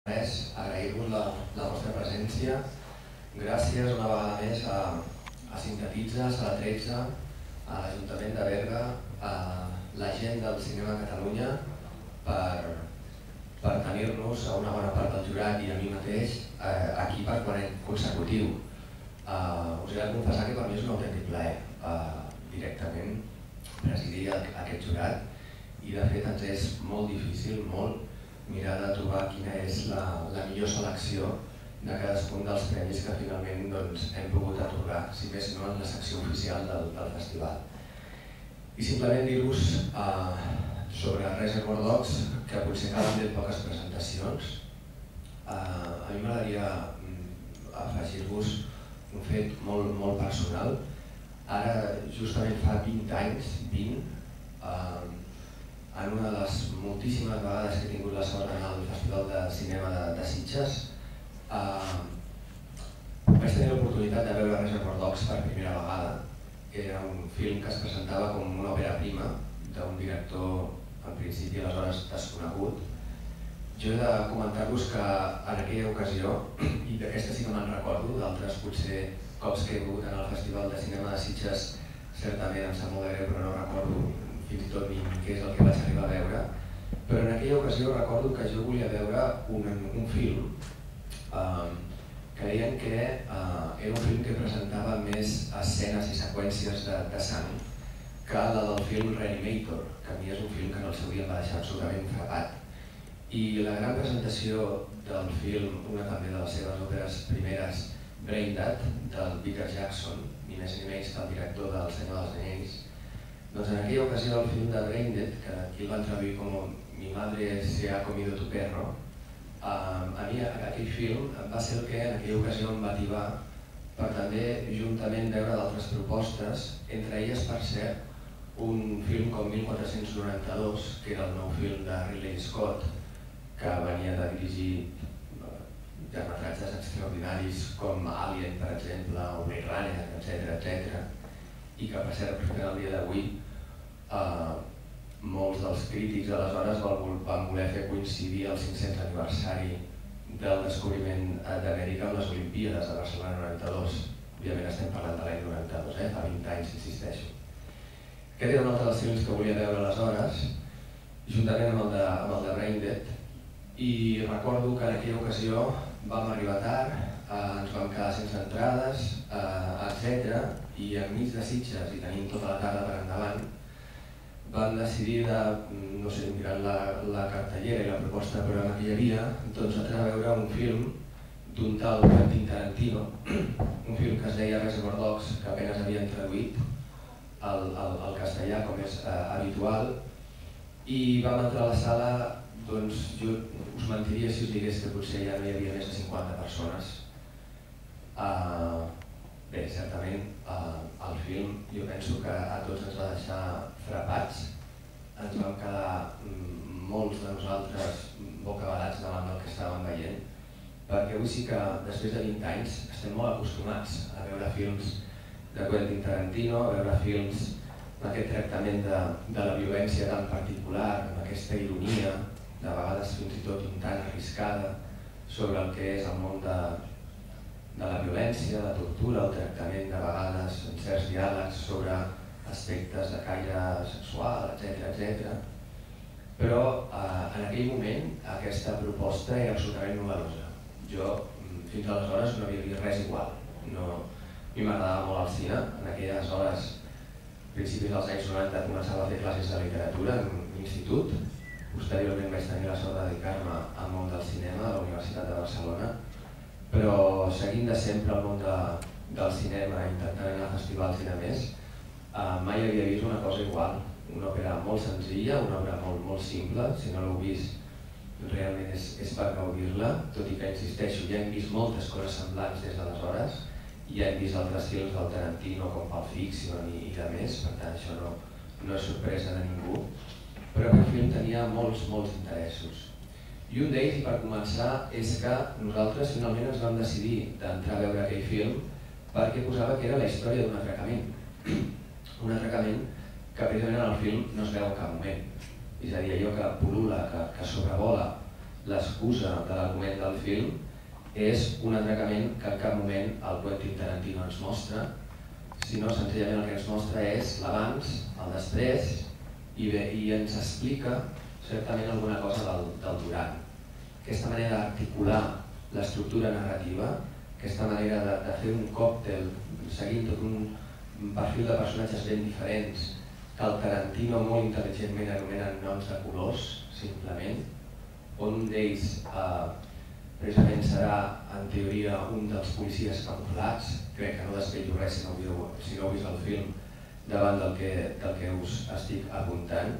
Res, agrair-vos la vostra presència. Gràcies una vegada més a Sintetitzes, a la 13, a l'Ajuntament de Berga, a la gent del Cinema de Catalunya per tenir-nos a una bona part del jurat i a mi mateix aquí per quart any consecutiu. Us he de confessar que per mi és un autèntic plaer directament presidir aquest jurat i de fet ens és molt difícil, mirar de trobar quina és la millor selecció de cadascun dels premis que finalment hem pogut atorgar, si més no en la secció oficial del festival. I simplement dir-vos sobre Reservoir Dogs que potser calen ben poques presentacions. A mi m'agradaria afegir-vos un fet molt personal. Ara, justament fa 20 anys, en una de les moltíssimes vegades que he tingut la sort d'anar al Festival de Cinema de Sitges, vaig tenir l'oportunitat de veure Reservoir Dogs per primera vegada. Era un film que es presentava com una òpera prima d'un director, en principi, aleshores desconegut. Jo he de comentar-vos que en aquella ocasió, i d'aquesta sí que me'n recordo, d'altres potser cops que he pogut anar al Festival de Cinema de Sitges, certament em sap molt de greu, però no recordo fins i tot ni què és el que vaig arribar a veure, però en aquella ocasió recordo que jo volia veure un film que deien que era un film que presentava més escenes i seqüències de sang que la del film Reanimator, que a mi és un film que en el seu dia em va deixar absolutament frapat. I la gran presentació del film, una també de les seves òperes primeres, Braindead, del Peter Jackson, ni més ni menys que el director del Senyor dels Anells, doncs en aquella ocasió del film de Braindead, que aquí el van traduir com Mi madre se ha comido tu perro, a mi aquell film va ser el que en aquella ocasió em va ativar per també juntament veure d'altres propostes, entre elles, per cert, un film com 1492, que era el nou film de Ridley Scott, que venia de dirigir llargmetratges extraordinaris com Alien, per exemple, o Blade Runner, etc. I que, per cert, al dia d'avui, molts dels crítics aleshores van voler fer coincidir el 500è aniversari del descobriment d'Amèrica amb les Olimpíades de Barcelona 92. Òbviament estem parlant de l'any 92, fa 20 anys, insisteixo. Aquest era un altre dels films que volia veure aleshores, juntament amb el de Braindead, i recordo que en aquella ocasió vam arribar tard, ens vam quedar sense entrades, etc. I enmig de Sitges, i tenint tota la tarda per endavant, van decidir no sé, mirant la cartellera i la proposta de programa que hi havia, doncs anar a veure un film d'un tal Quentin Tarantino, un film que es deia Reservoir Dogs, que apenas havien traduït al castellà, com és habitual, i vam entrar a la sala, doncs jo us mentiria si us digués que potser ja no hi havia més de 50 persones. Bé, certament, el film jo penso que a tots ens va deixar frapats. Ens vam quedar molts de nosaltres bocabadats davant del que estàvem veient, perquè avui sí que, després de 20 anys, estem molt acostumats a veure films de Quentin Tarantino, a veure films amb aquest tractament de la violència tan particular, amb aquesta ironia, de vegades fins i tot un tant arriscada, sobre el que és el món de la violència, la tortura, el tractament de vegades en certs diàlegs sobre aspectes de caire sexual, etc. Però en aquell moment aquesta proposta era absolutament novedosa. Jo fins aleshores no havia vist res igual. A mi m'agradava molt el cine, en aquelles hores, principis dels anys 90, començava a fer classes de literatura en un institut. Posteriorment vaig tenir la sort de dedicar-me al món del cinema a la Universitat de Barcelona, però seguint de sempre el món del cinema, intentant anar a festivals i de més, mai havia vist una cosa igual. Una òpera molt senzilla, una obra molt simple, si no l'heu vist realment és per gaudir-la, tot i que, insisteixo, ja hem vist moltes coses semblants des d'aleshores, ja hem vist altres films del Tarantino com Pulp Fiction i de més, per tant això no és sorpresa de ningú, però aquest film tenia molts interessos. I un d'ells, per començar, és que nosaltres finalment ens vam decidir d'entrar a veure aquell film perquè posava que era la història d'un atracament. Un atracament que precisament en el film no es veu en cap moment. És a dir, allò que pul·lula, que sobrevola l'excusa de l'argument del film és un atracament que en cap moment el Quentin Tarantino ens mostra, sinó senzillament el que ens mostra és l'abans, el després, i ens explica certament alguna cosa del durant. Aquesta manera d'articular l'estructura narrativa, aquesta manera de fer un còctel seguint tot un perfil de personatges ben diferents, que el Tarantino molt intel·ligentment anomena noms de colors, simplement, on un d'ells precisament serà, en teoria, un dels policies camuflats. Crec que no desvetllo res si no heu vist el film davant del que us estic apuntant.